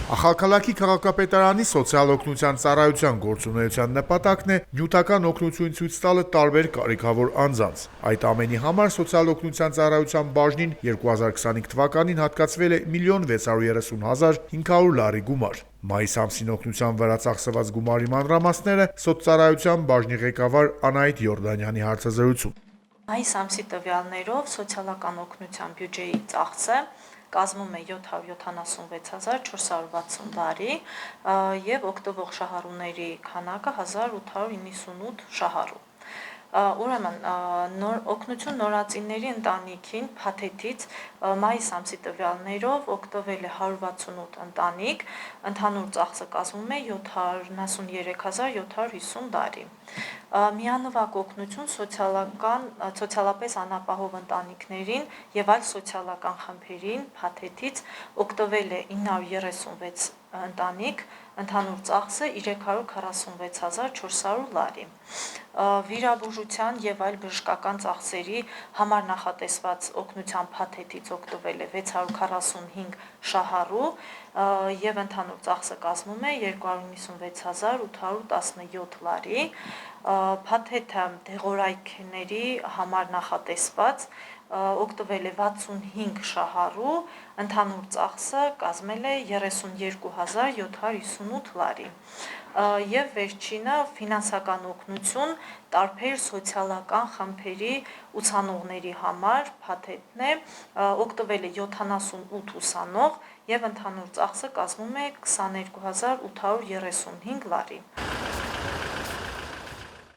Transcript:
Ախալքալաքի քաղաքապետարանի սոցիալ օգնության ծառայության գործունեության նպատակն է նյութական օգնություն ցույց տալը տարբեր կարիքավոր անձանց։ Այդ ամենի համար սոցիալ օգնության ծառայության բաժնին 2025 թվականին հատկացվել է 1.630.500 լարի գումար։ Մայիս ամսին օգնության վրա ծախսված գումարի մանրամասները սոցծառայության բաժնի ղեկավար Անահիտ Յորդանյանի հարցազրույցում։ Մայիս ամսի տվյալներով սոցիալական օգնության բյուջեի ծախսը կազմում է 776.460 լարի եւ օգտվող շահառուների քանակը 1898 շահառու։ Ուրեմն օգնություն նորածինների ընտանիքին փաթեթից մայիս ամսի տվյալներով օգտվել է 168 ընտանիք, ընդհանուր ծախսը կազմում է 73.750 լարի։ Միանվագ օգնություն սոցիալապես անապահով ընտանիքներին եւ այլ սոցիալական խմբերին փաթեթից օգտվել է 936 ընտանիք, ընդհանուր ծախսը 346.400 լարի։ Վիրաբուժության եւ այլ բժշկական ծախսերի համար նախատեսված օգնության փաթեթից օգտվել է 645 շահառու եւ ընդհանուր ծախսը կազմում է 296.817 լարի։ Փաթեթը դեղորայքների համար նախատեսված օգտվել է 65 շահառու, ընդհանուր ծախսը կազմել է 32.758 լարի։ Եվ վերջինը ֆինանսական օգնություն տարբեր սոցիալական խմբերի ուսանողների համար փաթեթն է, օգտվել է 78 ուսանող եւ ընդհանուր ծախսը կազմում է 22.835 լարի։